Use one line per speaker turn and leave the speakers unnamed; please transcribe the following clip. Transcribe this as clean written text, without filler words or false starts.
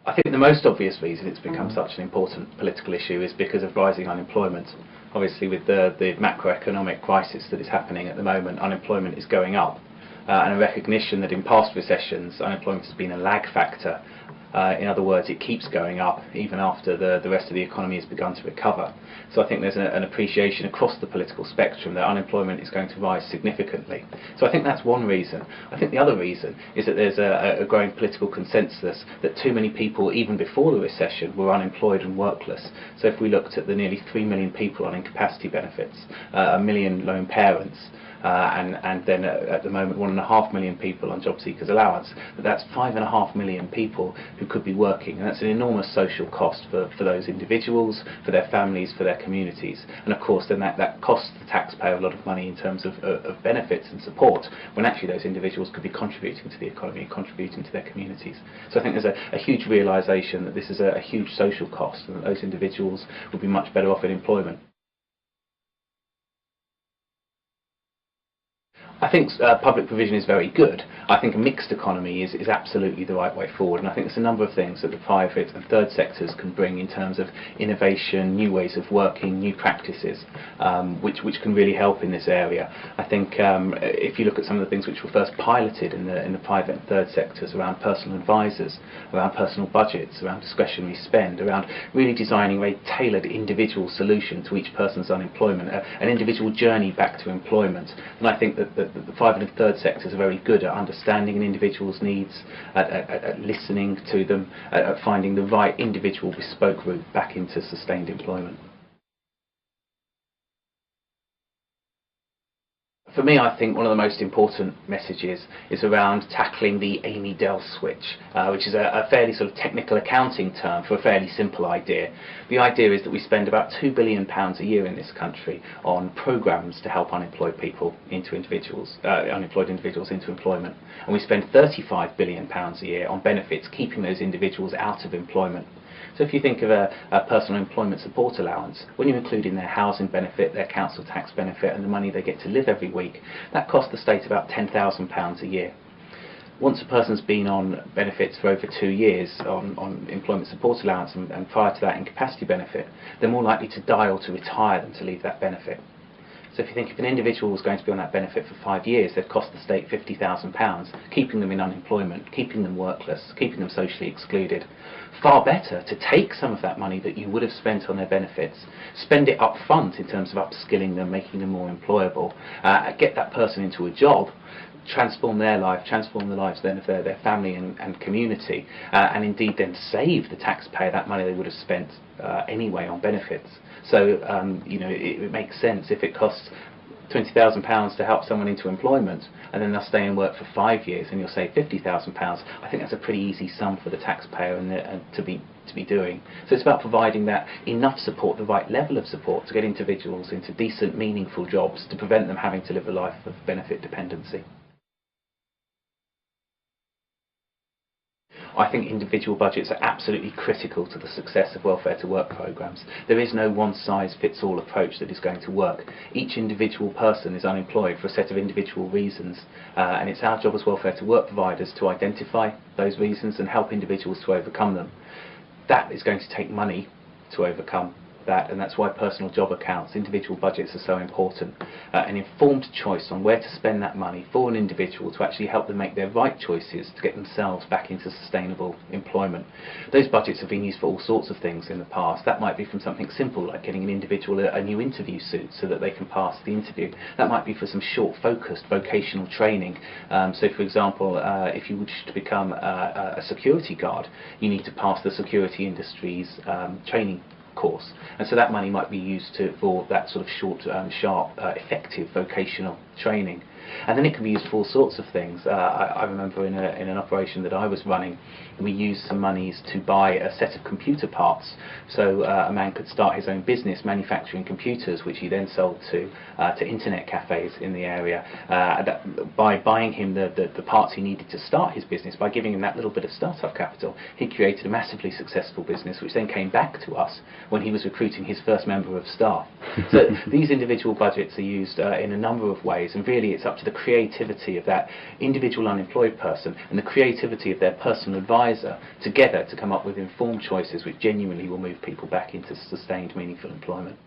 I think the most obvious reason it's become such an important political issue is because of rising unemployment. Obviously, with the macroeconomic crisis that is happening at the moment, unemployment is going up, and a recognition that in past recessions unemployment has been a lag factor. In other words, it keeps going up even after the rest of the economy has begun to recover. So I think there's an appreciation across the political spectrum that unemployment is going to rise significantly. So I think that's one reason. I think the other reason is that there's a growing political consensus that too many people, even before the recession, were unemployed and workless. So if we looked at the nearly 3 million people on incapacity benefits, 1 million lone parents, and then at the moment 1.5 million people on job seekers allowance, that's 5.5 million people who could be working, and that's an enormous social cost for those individuals, for their families, for their communities. And of course then that costs the taxpayer a lot of money in terms of benefits and support, when actually those individuals could be contributing to the economy, contributing to their communities. So I think there's a huge realisation that this is a huge social cost, and that those individuals would be much better off in employment. I think public provision is very good. I think a mixed economy is absolutely the right way forward, and I think there's a number of things that the private and third sectors can bring in terms of innovation, new ways of working, new practices, which can really help in this area. I think if you look at some of the things which were first piloted in the private and third sectors around personal advisors, around personal budgets, around discretionary spend, around really designing a very tailored individual solution to each person's unemployment, an individual journey back to employment, and I think that the private and third sectors are very good at understanding an individual's needs, at listening to them, at finding the right individual bespoke route back into sustained employment. For me, I think one of the most important messages is around tackling the Amy Dell switch, which is a fairly sort of technical accounting term for a fairly simple idea. The idea is that we spend about £2 billion a year in this country on programmes to help unemployed individuals into employment, and we spend £35 billion a year on benefits, keeping those individuals out of employment. So if you think of a personal employment support allowance, when you include in their housing benefit, their council tax benefit and the money they get to live every week, that costs the state about £10,000 a year. Once a person's been on benefits for over 2 years on employment support allowance and prior to that incapacity benefit, they're more likely to die or to retire than to leave that benefit. So if you think if an individual was going to be on that benefit for 5 years, they've cost the state £50,000, keeping them in unemployment, keeping them workless, keeping them socially excluded. Far better to take some of that money that you would have spent on their benefits, spend it up front in terms of upskilling them, making them more employable, get that person into a job, transform their life, transform the lives then of their family and community, and indeed then save the taxpayer that money they would have spent anyway on benefits. So it makes sense if it costs £20,000 to help someone into employment, and then they'll stay in work for 5 years, and you'll save £50,000. I think that's a pretty easy sum for the taxpayer and to be doing. So it's about providing that enough support, the right level of support, to get individuals into decent, meaningful jobs to prevent them having to live a life of benefit dependency. I think individual budgets are absolutely critical to the success of welfare to work programmes. There is no one-size-fits-all approach that is going to work. Each individual person is unemployed for a set of individual reasons, and it's our job as welfare to work providers to identify those reasons and help individuals to overcome them. That is going to take money to overcome that, and that's why personal job accounts, individual budgets are so important. An informed choice on where to spend that money for an individual to actually help them make their right choices to get themselves back into sustainable employment. Those budgets have been used for all sorts of things in the past. That might be from something simple like getting an individual a new interview suit so that they can pass the interview. That might be for some short focused vocational training. So for example, if you wish to become a security guard, you need to pass the security industry's training course, and so that money might be used for that sort of short, sharp, effective vocational training. And then it can be used for all sorts of things. I remember in an operation that I was running, we used some monies to buy a set of computer parts, so a man could start his own business manufacturing computers, which he then sold to internet cafes in the area. By buying him the parts he needed to start his business, by giving him that little bit of startup capital, he created a massively successful business, which then came back to us when he was recruiting his first member of staff. So these individual budgets are used in a number of ways, and really it's up up to the creativity of that individual unemployed person and the creativity of their personal advisor together to come up with informed choices which genuinely will move people back into sustained, meaningful employment.